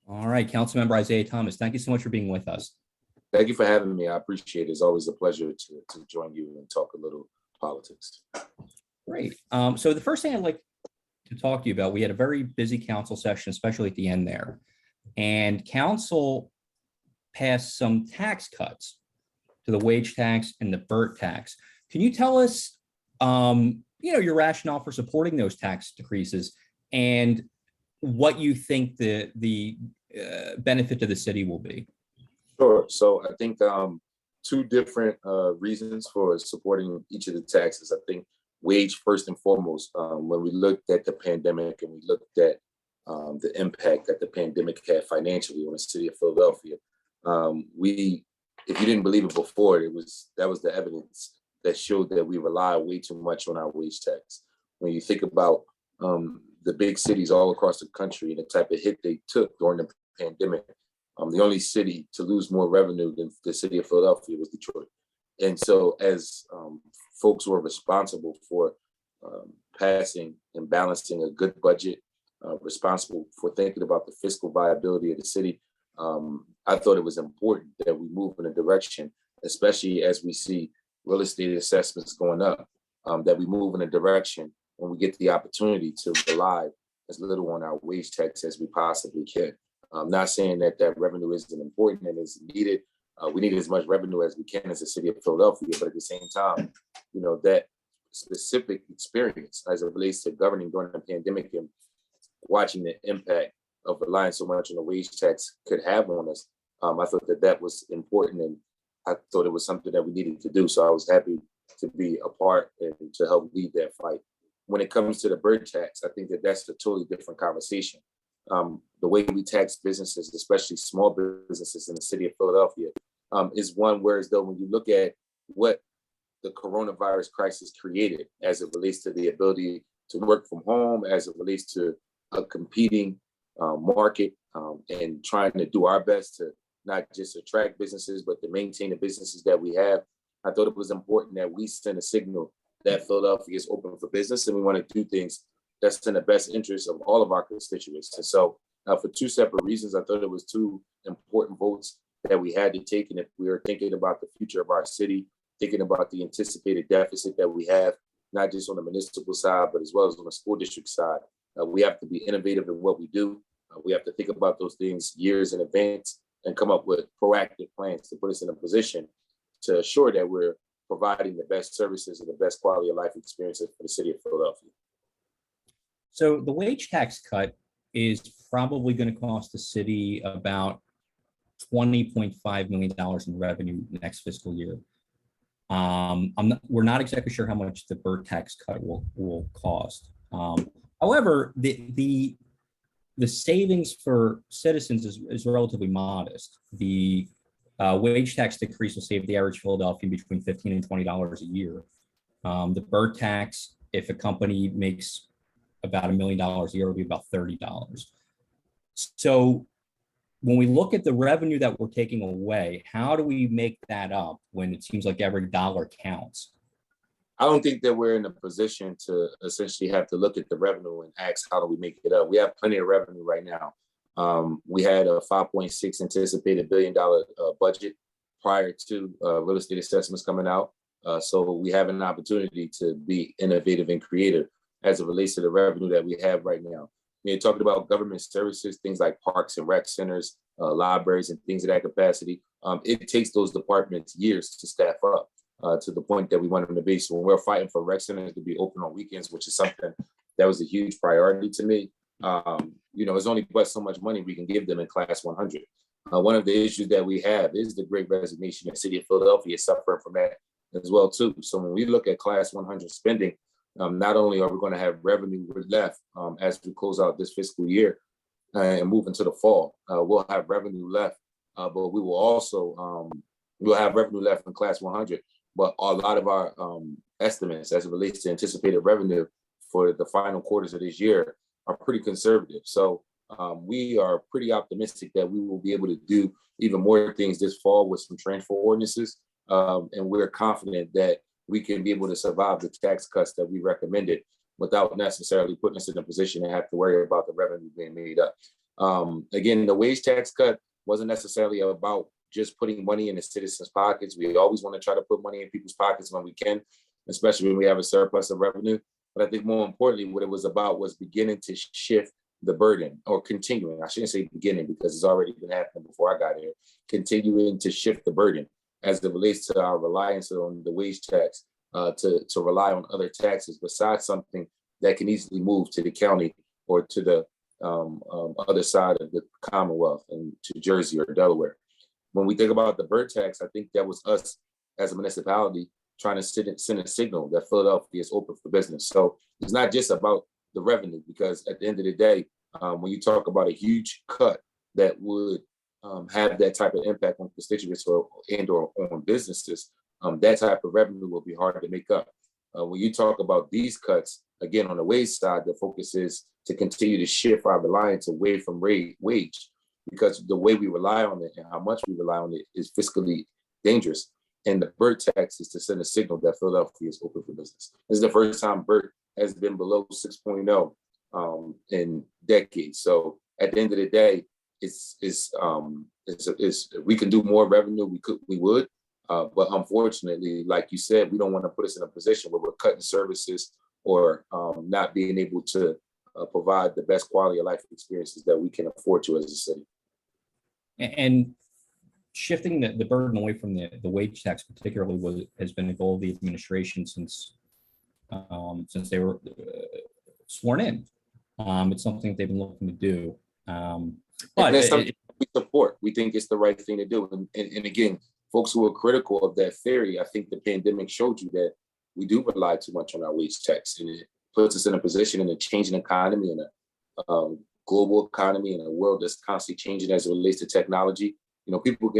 All right, Councilmember Isaiah Thomas, thank you so much for being with us. Thank you for having me. I appreciate it. It's always a pleasure to join you and talk a little politics. Great. So the first thing I'd like to talk to you about, we had a very busy council session, especially at the end there, and council passed some tax cuts to the wage tax and the BERT tax. Can you tell us, your rationale for supporting those tax decreases and what you think the benefit to the city will be? Sure. So I think two different reasons for supporting each of the taxes. I think wage first and foremost. When we looked at the pandemic and we looked at the impact that the pandemic had financially on the city of Philadelphia, if you didn't believe it before, that was the evidence that showed that we rely way too much on our wage tax. When you think about the big cities all across the country and the type of hit they took during the pandemic, the only city to lose more revenue than the city of Philadelphia was Detroit. And so as folks who are responsible for passing and balancing a good budget, responsible for thinking about the fiscal viability of the city, I thought it was important that we move in a direction, especially as we see real estate assessments going up, that we move in a direction when we get the opportunity to rely as little on our wage tax as we possibly can. I'm not saying that revenue isn't important and is needed. We need as much revenue as we can as the city of Philadelphia, but at the same time, that specific experience as it relates to governing during the pandemic and watching the impact of relying so much on the wage tax could have on us, I thought that was important, and I thought it was something that we needed to do. So I was happy to be a part and to help lead that fight. When it comes to the BERT tax, I think that's a totally different conversation. The way we tax businesses, especially small businesses in the city of Philadelphia, is one where, as though when you look at what the coronavirus crisis created as it relates to the ability to work from home, as it relates to a competing market, and trying to do our best to not just attract businesses, but to maintain the businesses that we have, I thought it was important that we send a signal that Philadelphia is open for business and we want to do things that's in the best interest of all of our constituents. And so for two separate reasons, I thought it was two important votes that we had to take. And if we are thinking about the future of our city, thinking about the anticipated deficit that we have, not just on the municipal side, but as well as on the school district side, we have to be innovative in what we do. We have to think about those things years in advance and come up with proactive plans to put us in a position to assure that we're providing the best services and the best quality of life experiences for the city of Philadelphia. So the wage tax cut is probably going to cost the city about $20.5 million in revenue next fiscal year. We're not exactly sure how much the BERT tax cut will cost. However, the savings for citizens is relatively modest. The wage tax decrease will save the average Philadelphian between $15 and $20 a year. The BERT tax, if a company makes about $1 million a year, will be about $30. So when we look at the revenue that we're taking away, how do we make that up when it seems like every dollar counts? I don't think that we're in a position to essentially have to look at the revenue and ask, how do we make it up? We have plenty of revenue right now. We had a $5.6 anticipated $1 billion budget prior to real estate assessments coming out. So we have an opportunity to be innovative and creative as it relates to the revenue that we have right now. You're talking about government services, things like parks and rec centers, libraries, and things of that capacity. It takes those departments years to staff up to the point that we want them to be. So when we're fighting for rec centers to be open on weekends, which is something that was a huge priority to me, there's only but so much money we can give them in Class 100. One of the issues that we have is the Great Resignation. The city of Philadelphia is suffering from that as well too. So when we look at Class 100 spending, not only are we going to have revenue left as we close out this fiscal year and move into the fall, we'll have revenue left, but we will also we'll have revenue left in Class 100. But a lot of our estimates as it relates to anticipated revenue for the final quarters of this year are pretty conservative. So we are pretty optimistic that we will be able to do even more things this fall with some transfer ordinances. And we're confident that we can be able to survive the tax cuts that we recommended without necessarily putting us in a position to have to worry about the revenue being made up. Again, the wage tax cut wasn't necessarily about just putting money in the citizens' pockets. We always want to try to put money in people's pockets when we can, especially when we have a surplus of revenue. But I think more importantly, what it was about was beginning to shift the burden, or continuing. I shouldn't say beginning because it's already been happening before I got here. Continuing to shift the burden as it relates to our reliance on the wage tax, to rely on other taxes besides something that can easily move to the county or to the other side of the Commonwealth and to Jersey or Delaware. When we think about the bird tax, I think that was us as a municipality trying to send a signal that Philadelphia is open for business. So it's not just about the revenue, because at the end of the day, when you talk about a huge cut that would have that type of impact on constituents or on businesses, that type of revenue will be hard to make up. When you talk about these cuts, again, on the wage side, the focus is to continue to shift our reliance away from wage, because the way we rely on it and how much we rely on it is fiscally dangerous. And the bird tax is to send a signal that Philadelphia is open for business. This is the first time bird has been below 6.0 in decades. So at the end of the day, it's we can do more revenue. We would, but unfortunately, like you said, we don't want to put us in a position where we're cutting services or not being able to provide the best quality of life experiences that we can afford to as a city. And shifting the burden away from the wage tax particularly has been a goal of the administration since they were sworn in. It's something that they've been looking to do. But that's something we support. We think it's the right thing to do. And again, folks who are critical of that theory, I think the pandemic showed you that we do rely too much on our wage tax, and it puts us in a position in a changing economy and a global economy in a world that's constantly changing as it relates to technology. People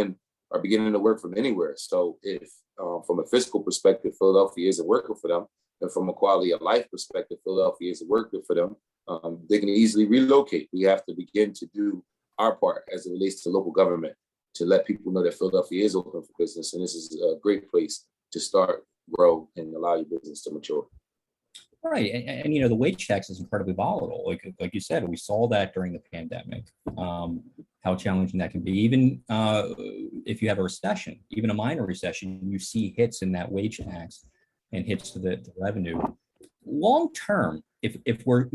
are beginning to work from anywhere. So if from a fiscal perspective, Philadelphia isn't working for them, and from a quality of life perspective, Philadelphia isn't working for them, they can easily relocate. We have to begin to do our part as it relates to local government to let people know that Philadelphia is open for business, and this is a great place to start, grow, and allow your business to mature. Right, and the wage tax is incredibly volatile. Like you said, we saw that during the pandemic, how challenging that can be. Even if you have a recession, even a minor recession, you see hits in that wage tax and hits to the revenue. Long term, if we're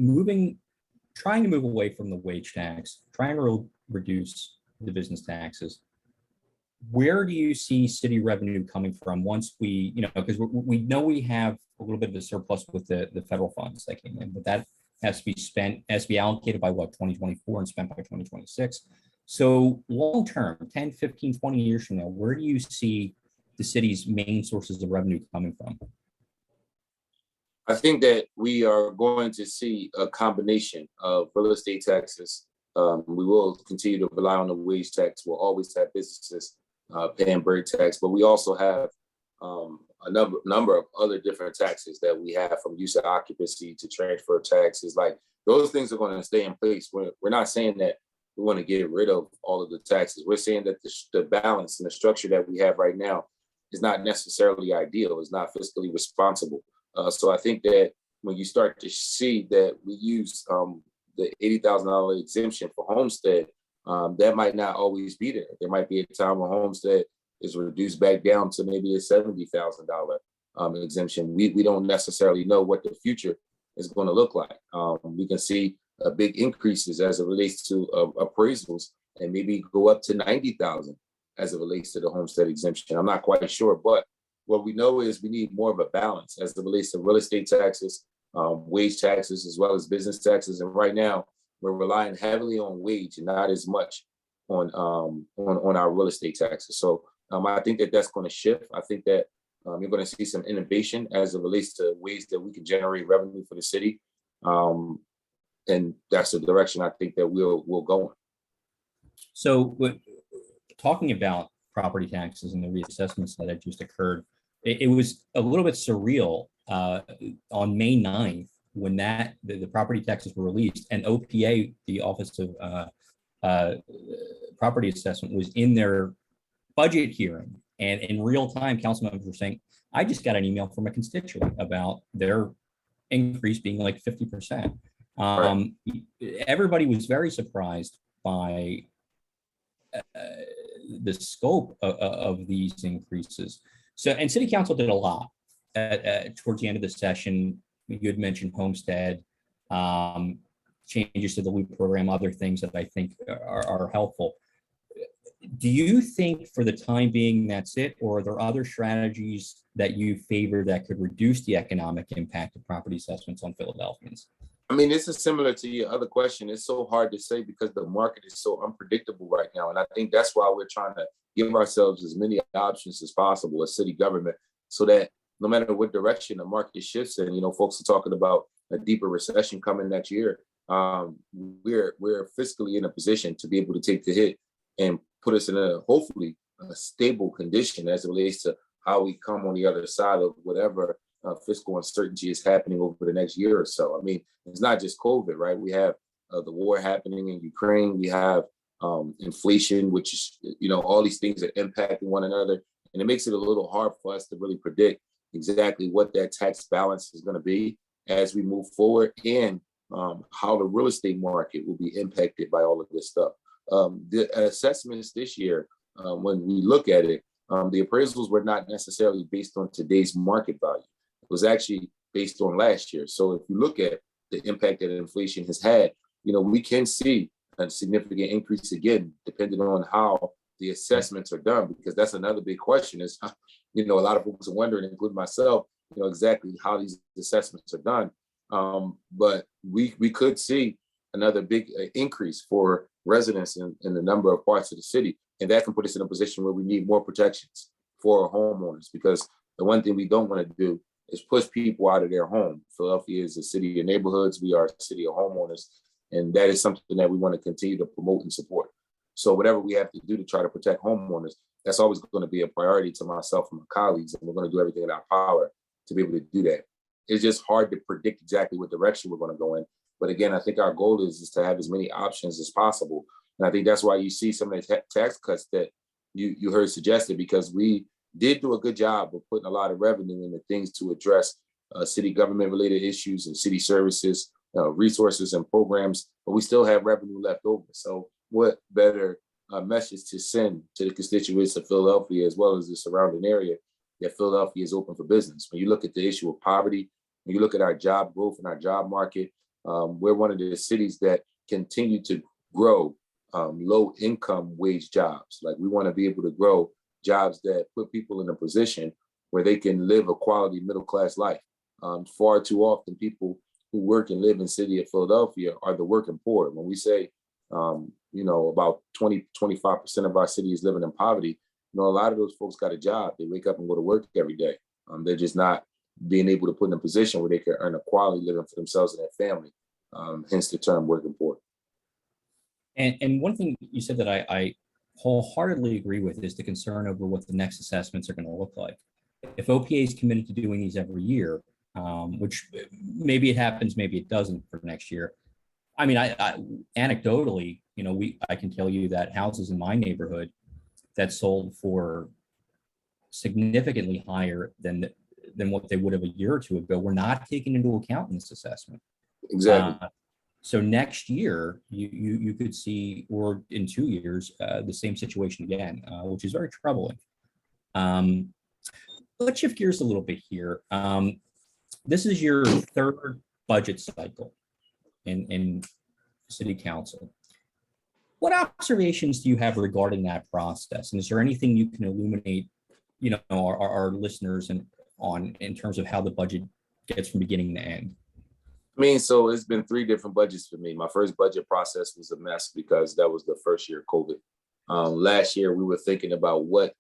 trying to move away from the wage tax, trying to reduce the business taxes, where do you see city revenue coming from once we, because we know we have a little bit of a surplus with the federal funds that came in, but that has to be spent, has to be allocated by 2024 and spent by 2026. So long term, 10, 15, 20 years from now, where do you see the city's main sources of revenue coming from? I think that we are going to see a combination of real estate taxes. We will continue to rely on the wage tax. We'll always have businesses paying bird tax, but we also have a number of other different taxes that we have, from use of occupancy to transfer taxes. Like, those things are going to stay in place. We're not saying that we want to get rid of all of the taxes. We're saying that the balance and the structure that we have right now is not necessarily ideal. It's not fiscally responsible. So I think that when you start to see that we use the $80,000 exemption for homestead, that might not always be there. There might be a time when homestead is reduced back down to maybe a $70,000 exemption. We don't necessarily know what the future is going to look like. We can see big increases as it relates to appraisals, and maybe go up to 90,000 as it relates to the homestead exemption. I'm not quite sure, but what we know is we need more of a balance as it relates to real estate taxes, wage taxes, as well as business taxes. And right now, we're relying heavily on wage and not as much on our real estate taxes. So I think that that's going to shift. I think that you're going to see some innovation as it relates to ways that we can generate revenue for the city. And that's the direction I think that we'll go in. So talking about property taxes and the reassessments that had just occurred, it was a little bit surreal on May 9th when the property taxes were released, and OPA, the Office of Property Assessment, was in their budget hearing, and in real time, council members were saying, I just got an email from a constituent about their increase being like 50%. Right. Everybody was very surprised by the scope of these increases. So, and City Council did a lot towards the end of the session. You had mentioned homestead, changes to the loop program, other things that I think are helpful. Do you think for the time being that's it, or are there other strategies that you favor that could reduce the economic impact of property assessments on Philadelphians? I mean, this is similar to your other question. It's so hard to say because the market is so unpredictable right now. And I think that's why we're trying to give ourselves as many options as possible as city government, so that no matter what direction the market shifts in, you know, folks are talking about a deeper recession coming next year. We're fiscally in a position to be able to take the hit and put us in a hopefully a stable condition as it relates to how we come on the other side of whatever fiscal uncertainty is happening over the next year or so. I mean, it's not just COVID, right? We have the war happening in Ukraine. We have inflation, which is, you know, all these things are impacting one another. And it makes it a little hard for us to really predict exactly what that tax balance is going to be as we move forward, and how the real estate market will be impacted by all of this stuff. The assessments this year, when we look at it, the appraisals were not necessarily based on today's market value. It was actually based on last year. So if you look at the impact that inflation has had, you know, we can see a significant increase again, depending on how the assessments are done, because that's another big question is, you know, a lot of folks are wondering, including myself, you know, exactly how these assessments are done. But we could see another big increase for residents in the number of parts of the city. And that can put us in a position where we need more protections for our homeowners, because the one thing we don't want to do is push people out of their home. Philadelphia is a city of neighborhoods. We are a city of homeowners. And that is something that we want to continue to promote and support. So whatever we have to do to try to protect homeowners, that's always going to be a priority to myself and my colleagues. And we're going to do everything in our power to be able to do that. It's just hard to predict exactly what direction we're going to go in. But again, I think our goal is to have as many options as possible. And I think that's why you see some of the tax cuts that you heard suggested, because we did do a good job of putting a lot of revenue into things to address city government related issues and city services, resources and programs, but we still have revenue left over. So what better message to send to the constituents of Philadelphia, as well as the surrounding area, that Philadelphia is open for business. When you look at the issue of poverty, when you look at our job growth and our job market, we're one of the cities that continue to grow low income wage jobs. Like, we want to be able to grow jobs that put people in a position where they can live a quality middle class life. Far too often, people who work and live in the city of Philadelphia are the working poor. When we say, you know, about 25% of our city is living in poverty, you know, a lot of those folks got a job. They wake up and go to work every day. They're just not being able to put in a position where they can earn a quality living for themselves and their family. Hence the term working poor. And one thing you said that I wholeheartedly agree with is the concern over what the next assessments are going to look like. If OPA is committed to doing these every year, which maybe it happens, maybe it doesn't for next year. I mean, I anecdotally, you know, I can tell you that houses in my neighborhood that sold for significantly higher than what they would have a year or two ago were not taken into account in this assessment. Exactly. So next year, you could see, or in 2 years, the same situation again, which is very troubling. Let's shift gears a little bit here. This is your third budget cycle in City Council. What observations do you have regarding that process? And is there anything you can illuminate, you know, our listeners in terms of how the budget gets from beginning to end? I mean, so it's been 3 different budgets for me. My first budget process was a mess because that was the first year of COVID. Last year, we were thinking about what,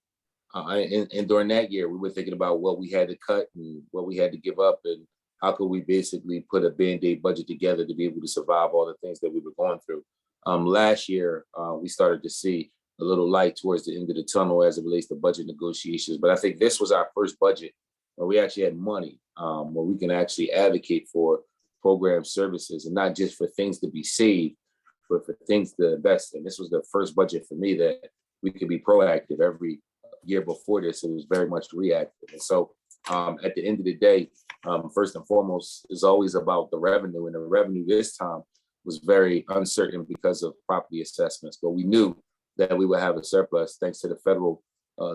and during that year, we were thinking about what we had to cut and what we had to give up, and how could we basically put a Band-Aid budget together to be able to survive all the things that we were going through. Last year, we started to see a little light towards the end of the tunnel as it relates to budget negotiations. But I think this was our first budget where we actually had money, where we can actually advocate for program services, and not just for things to be saved, but for things to invest in. This was the first budget for me that we could be proactive. Every year before this, it was very much reactive. And so at the end of the day, first and foremost, is always about the revenue. And the revenue this time was very uncertain because of property assessments, but we knew that we would have a surplus thanks to the federal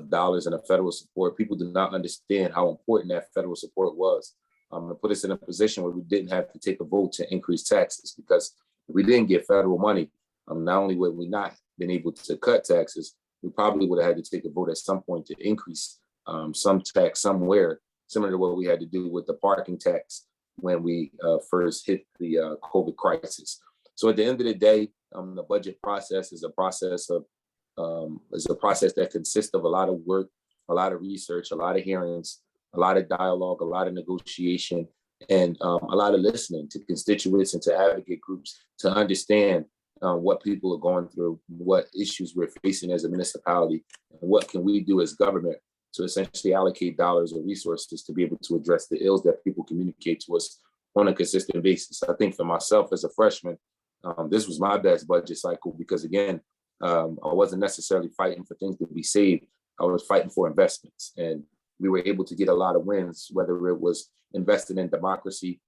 dollars and the federal support. People did not understand how important that federal support was. It put us in a position where we didn't have to take a vote to increase taxes, because if we didn't get federal money, not only would we not been able to cut taxes, we probably would have had to take a vote at some point to increase some tax somewhere, similar to what we had to do with the parking tax when we first hit the COVID crisis. So at the end of the day, the budget process is a process that consists of a lot of work, a lot of research, a lot of hearings, a lot of dialogue, a lot of negotiation, and a lot of listening to constituents and to advocate groups to understand what people are going through, what issues we're facing as a municipality, and what can we do as government to essentially allocate dollars or resources to be able to address the ills that people communicate to us on a consistent basis. I think for myself as a freshman, this was my best budget cycle because, again, I wasn't necessarily fighting for things to be saved. I was fighting for investments, and we were able to get a lot of wins, whether it was investing in democracy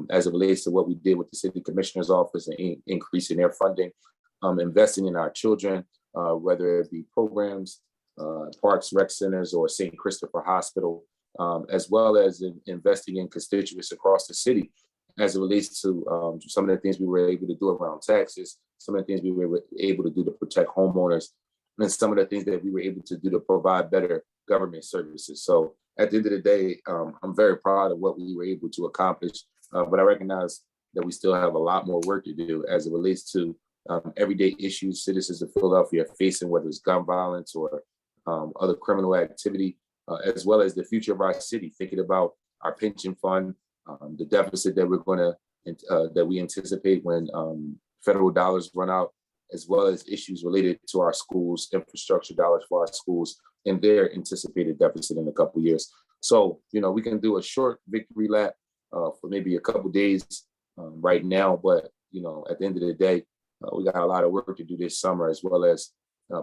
as it relates to what we did with the city commissioner's office and increasing their funding, investing in our children, whether it be programs, parks, rec centers, or St. Christopher Hospital, as well as investing in constituents across the city as it relates to some of the things we were able to do around taxes, some of the things we were able to do to protect homeowners, and some of the things that we were able to do to provide better government services. So at the end of the day, I'm very proud of what we were able to accomplish, but I recognize that we still have a lot more work to do as it relates to everyday issues citizens of Philadelphia are facing, whether it's gun violence or other criminal activity, as well as the future of our city, thinking about our pension fund, the deficit that we're going to, that we anticipate when federal dollars run out, as well as issues related to our schools, infrastructure dollars for our schools, and their anticipated deficit in a couple of years. So, we can do a short victory lap for maybe a couple of days right now, but, at the end of the day, we got a lot of work to do this summer, as well as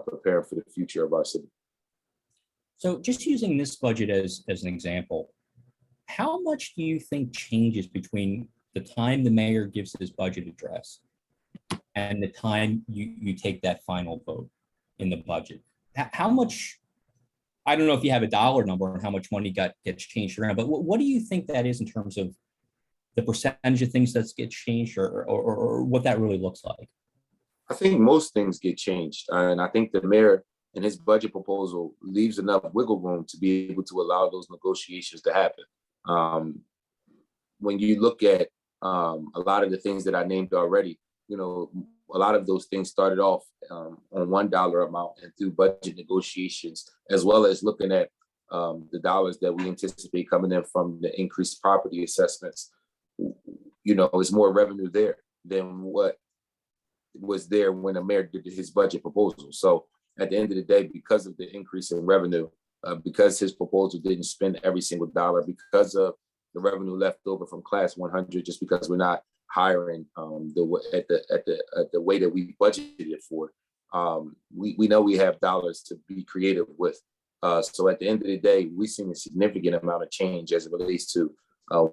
preparing for the future of our city. So just using this budget as an example, how much do you think changes between the time the mayor gives his budget address and the time you take that final vote in the budget? How much, I don't know if you have a dollar number on how much money gets changed around, but what do you think that is in terms of the percentage of things that gets changed, or what that really looks like? I think most things get changed, and I think the mayor and his budget proposal leaves enough wiggle room to be able to allow those negotiations to happen. When you look at a lot of the things that I named already, a lot of those things started off on $1 amount, and through budget negotiations, as well as looking at the dollars that we anticipate coming in from the increased property assessments, is more revenue there than what was there when the mayor did his budget proposal. So at the end of the day, because of the increase in revenue, because his proposal didn't spend every single dollar, because of the revenue left over from Class 100, just because we're not hiring at the way that we budgeted for, we know we have dollars to be creative with. So at the end of the day, we've seen a significant amount of change as it relates to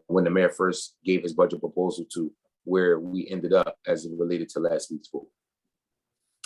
when the mayor first gave his budget proposal to where we ended up as it related to last week's vote.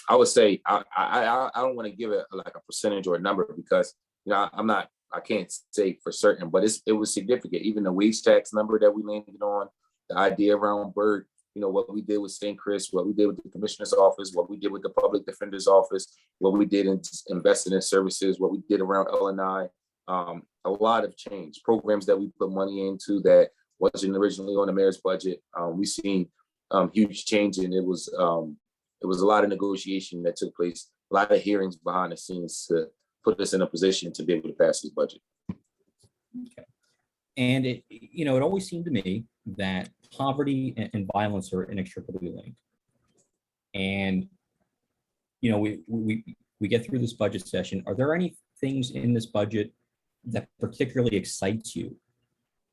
I would say I don't want to give it like a percentage or a number, because I can't say for certain, but it was significant. Even the wage tax number that we landed on, the idea around Berg, what we did with St. Chris, what we did with the commissioner's office, what we did with the public defender's office, what we did in investing in services, what we did around L&I, a lot of change. Programs that we put money into that wasn't originally on the mayor's budget. We've seen huge change, and it was a lot of negotiation that took place, a lot of hearings behind the scenes to put us in a position to be able to pass this budget. Okay. And it always seemed to me that poverty and violence are inextricably linked. And, we get through this budget session. Are there any things in this budget that particularly excites you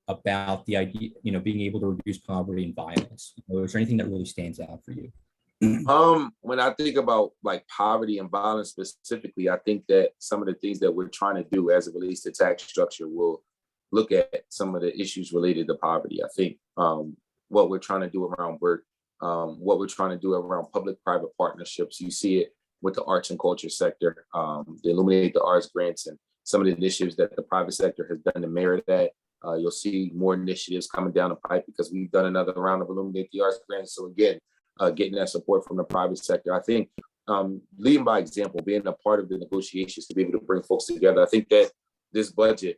about the idea, being able to reduce poverty and violence? Is there anything that really stands out for you? When I think about like poverty and violence specifically, I think that some of the things that we're trying to do as it relates to tax structure will look at some of the issues related to poverty. I think what we're trying to do around work, what we're trying to do around public-private partnerships. You see it with the arts and culture sector, the Illuminate the Arts grants and some of the initiatives that the private sector has done to merit that. You'll see more initiatives coming down the pipe because we've done another round of Illuminate the Arts grants. So again, getting that support from the private sector. I think leading by example, being a part of the negotiations to be able to bring folks together. I think that this budget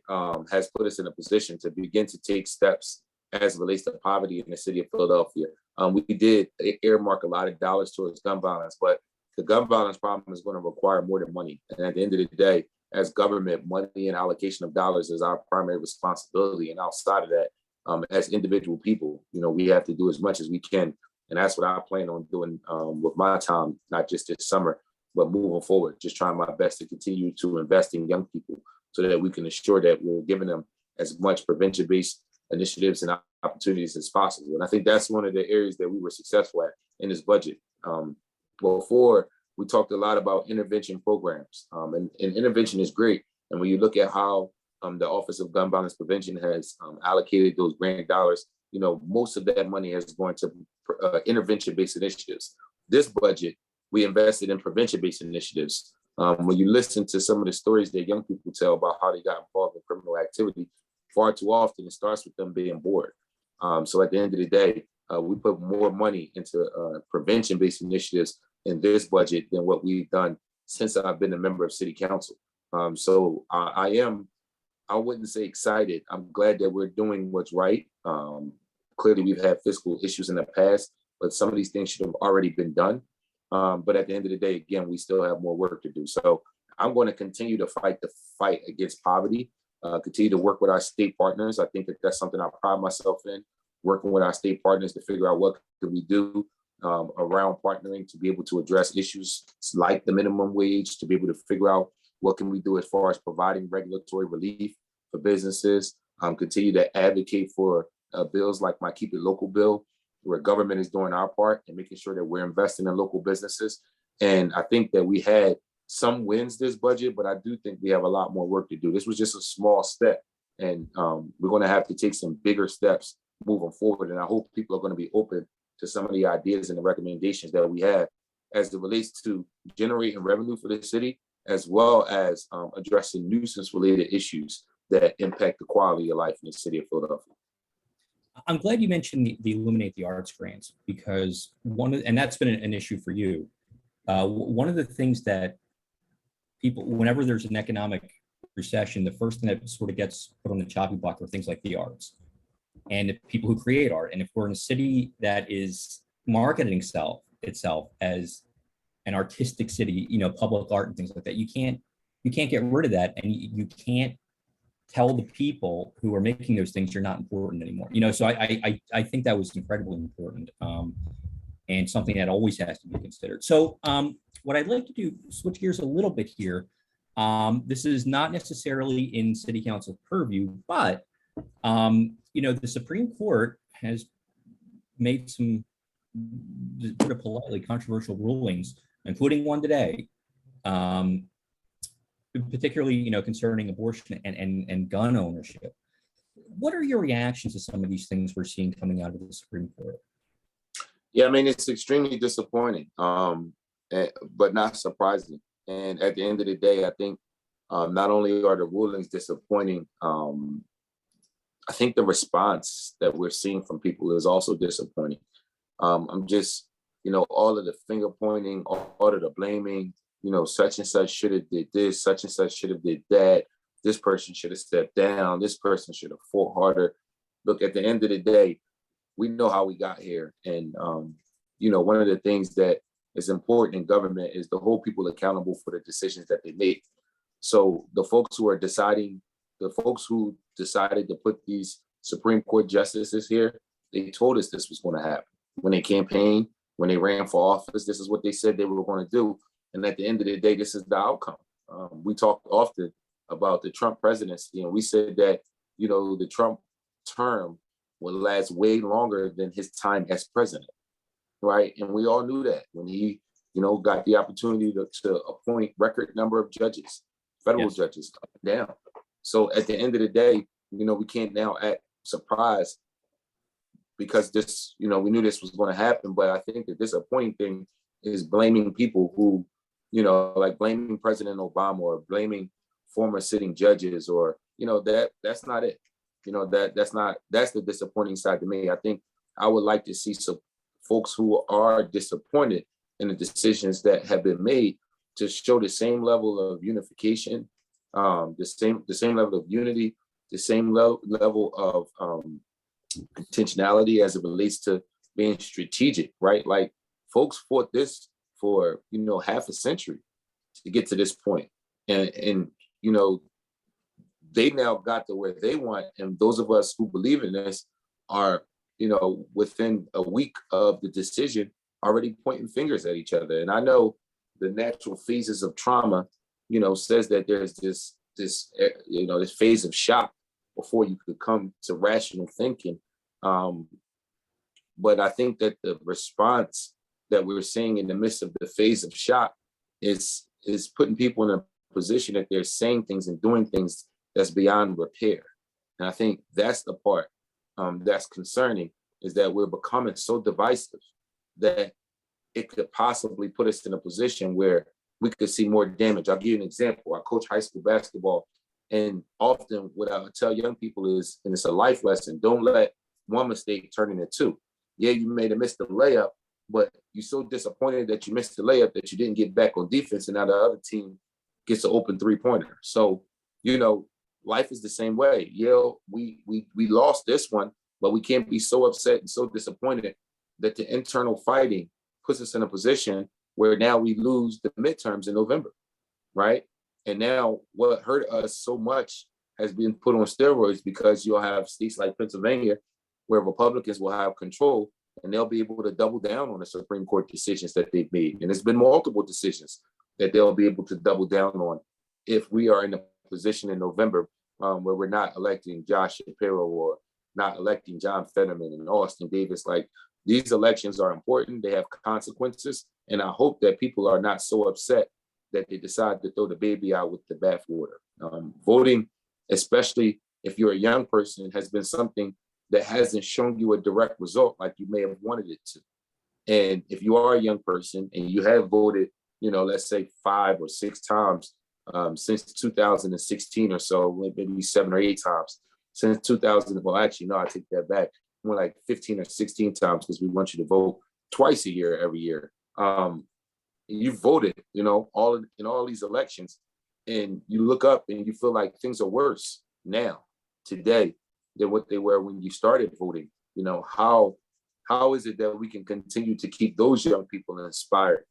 has put us in a position to begin to take steps as it relates to poverty in the city of Philadelphia. We did earmark a lot of dollars towards gun violence, but the gun violence problem is going to require more than money. And at the end of the day, as government, money and allocation of dollars is our primary responsibility. And outside of that, as individual people, we have to do as much as we can. And that's what I plan on doing with my time, not just this summer, but moving forward, just trying my best to continue to invest in young people so that we can ensure that we're giving them as much prevention-based initiatives and opportunities as possible. And I think that's one of the areas that we were successful at in this budget. Before, we talked a lot about intervention programs, and intervention is great. And when you look at how the Office of Gun Violence Prevention has allocated those grant dollars, most of that money has gone to intervention-based initiatives. This budget, we invested in prevention-based initiatives. When you listen to some of the stories that young people tell about how they got involved in criminal activity, far too often it starts with them being bored. So at the end of the day, we put more money into prevention-based initiatives in this budget than what we've done since I've been a member of City Council. So I wouldn't say excited. I'm glad that we're doing what's right. Clearly, we've had fiscal issues in the past, but some of these things should have already been done. But at the end of the day, again, we still have more work to do. So I'm going to continue to fight the fight against poverty, continue to work with our state partners. I think that that's something I pride myself in, working with our state partners to figure out what could we do around partnering to be able to address issues like the minimum wage, to be able to figure out what can we do as far as providing regulatory relief for businesses, continue to advocate for bills like my Keep It Local bill, where government is doing our part and making sure that we're investing in local businesses. And I think that we had some wins this budget, but I do think we have a lot more work to do. This was just a small step, and we're going to have to take some bigger steps moving forward. And I hope people are going to be open to some of the ideas and the recommendations that we have as it relates to generating revenue for the city, as well as addressing nuisance-related issues that impact the quality of life in the city of Philadelphia. I'm glad you mentioned the Illuminate the Arts grants, because and that's been an issue for you. One of the things that people, whenever there's an economic recession, the first thing that sort of gets put on the chopping block are things like the arts and the people who create art. And if we're in a city that is marketing itself as an artistic city, public art and things like that, you can't get rid of that, and you can't tell the people who are making those things you're not important anymore. So I think that was incredibly important, and something that always has to be considered. So what I'd like to do, switch gears a little bit here. This is not necessarily in City Council's purview, but the Supreme Court has made some, to put it politely, controversial rulings, including one today, particularly concerning abortion and gun ownership. What are your reactions to some of these things we're seeing coming out of the Supreme Court? Yeah, I mean, it's extremely disappointing, but not surprising. And at the end of the day, I think not only are the rulings disappointing, I think the response that we're seeing from people is also disappointing. I'm just, all of the finger pointing, all of the blaming, such and such should have did this, such and such should have did that. This person should have stepped down. This person should have fought harder. Look, at the end of the day, we know how we got here. And, one of the things that is important in government is to hold people accountable for the decisions that they make. So the folks who decided to put these Supreme Court justices here, they told us this was going to happen. When they campaigned, when they ran for office, this is what they said they were going to do. And at the end of the day, this is the outcome. We talked often about the Trump presidency, and we said that, the Trump term will last way longer than his time as president, right? And we all knew that when he, got the opportunity to appoint record number of judges, federal judges, up and down. So at the end of the day, we can't now act surprised because this, we knew this was going to happen. But I think the disappointing thing is blaming people who, like blaming President Obama or blaming former sitting judges, or, that's not it. That's the disappointing side to me. I think I would like to see some folks who are disappointed in the decisions that have been made to show the same level of unification, the same level of unity, the same level of intentionality as it relates to being strategic, right? Like folks fought this for, half a century to get to this point. And they now got to where they want. And those of us who believe in this are, within a week of the decision, already pointing fingers at each other. And I know the natural phases of trauma, says that there's this phase of shock before you could come to rational thinking. But I think that the response that we're seeing in the midst of the phase of shock is putting people in a position that they're saying things and doing things that's beyond repair. And I think that's the part that's concerning, is that we're becoming so divisive that it could possibly put us in a position where we could see more damage. I'll give you an example. I coach high school basketball, and often what I would tell young people is, and it's a life lesson, don't let one mistake turn into two. Yeah, you may have missed the layup, but you're so disappointed that you missed the layup that you didn't get back on defense, and now the other team gets an open three-pointer. So, life is the same way. Yeah, we lost this one, but we can't be so upset and so disappointed that the internal fighting puts us in a position where now we lose the midterms in November, right? And now what hurt us so much has been put on steroids, because you'll have states like Pennsylvania where Republicans will have control, and they'll be able to double down on the Supreme Court decisions that they've made. And it's been multiple decisions that they'll be able to double down on if we are in a position in November where we're not electing Josh Shapiro or not electing John Fetterman and Austin Davis. Like, these elections are important. They have consequences. And I hope that people are not so upset that they decide to throw the baby out with the bathwater. Voting, especially if you're a young person, has been something that hasn't shown you a direct result like you may have wanted it to. And if you are a young person and you have voted, let's say 5 or 6 times since 2016 or so, maybe 7 or 8 times since 2000. Well, actually, no, I take that back. More like 15 or 16 times, because we want you to vote twice a year, every year. You voted, in all these elections, and you look up and you feel like things are worse now, today, than what they were when you started voting. How is it that we can continue to keep those young people inspired,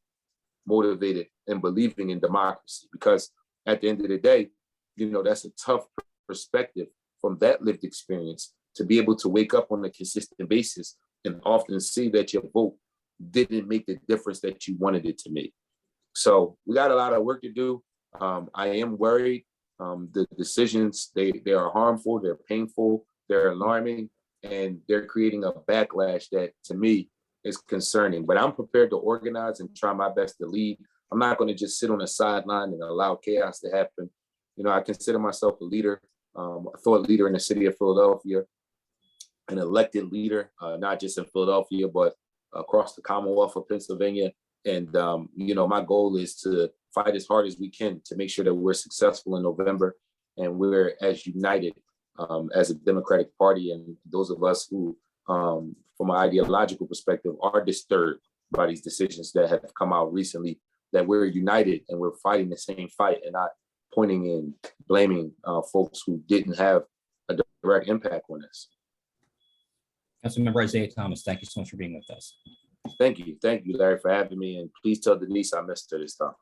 motivated, and believing in democracy? Because at the end of the day, that's a tough perspective from that lived experience, to be able to wake up on a consistent basis and often see that your vote didn't make the difference that you wanted it to make. So we got a lot of work to do. I am worried. The decisions, they are harmful, they're painful, they're alarming, and they're creating a backlash that, to me, is concerning. But I'm prepared to organize and try my best to lead. I'm not going to just sit on the sideline and allow chaos to happen. I consider myself a leader, a thought leader in the city of Philadelphia, an elected leader, not just in Philadelphia, but across the Commonwealth of Pennsylvania. And, my goal is to fight as hard as we can to make sure that we're successful in November, and we're as united as a Democratic Party. And those of us who, from an ideological perspective, are disturbed by these decisions that have come out recently, that we're united and we're fighting the same fight and not pointing and blaming folks who didn't have a direct impact on us. Councilmember Isaiah Thomas, thank you so much for being with us. Thank you, Larry, for having me. And please tell Denise I missed her this time.